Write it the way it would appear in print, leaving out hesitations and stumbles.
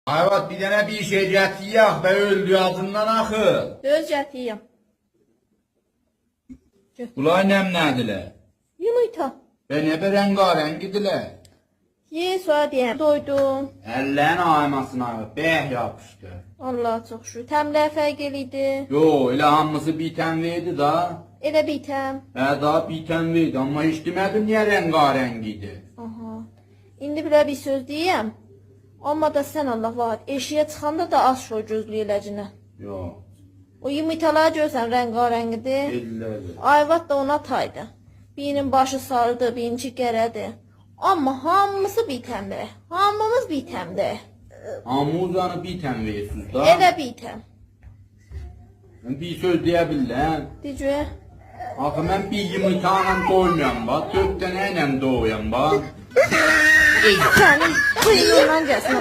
Ayvat bir dənə bir şey gətiyak və öldü ağzından axı. Göz gətireyim. Bunlar nəmnədilər? Yumurta. Və nə bir rəngarəngidirlər? Ye sonra deyəm. Doydum. Əllərin aymasına bəh yapışdı. Allah çox şükür. Təmlər fərq eləydi. Yo, elə hamısı bitən verdi da. Elə bitəm. Daha bitən verdi, amma heç demədim niyə rəngarəngidir. Aha. İndi belə bir söz deyəm. Amma da sən Allah var. Eşiyə çıxanda da az şo gözləyiləcənə. Yo, O yumurtaları görsən rəngarəngidir. ellədir. Ayvat da ona taydı. Birinin başı sarıdır, birinci gərədir. Amma hamısı bitəmdir. Hamımız bitəmdir. Amuzanı bitən versiniz da. Elə bitəm. Bir söz deyə bilirəm. Dicə. Axı mən bir yumurtayla doymuyorum bax, 4 dənə ilə doyuyorum bax. Sənin bıyığından gəlsin.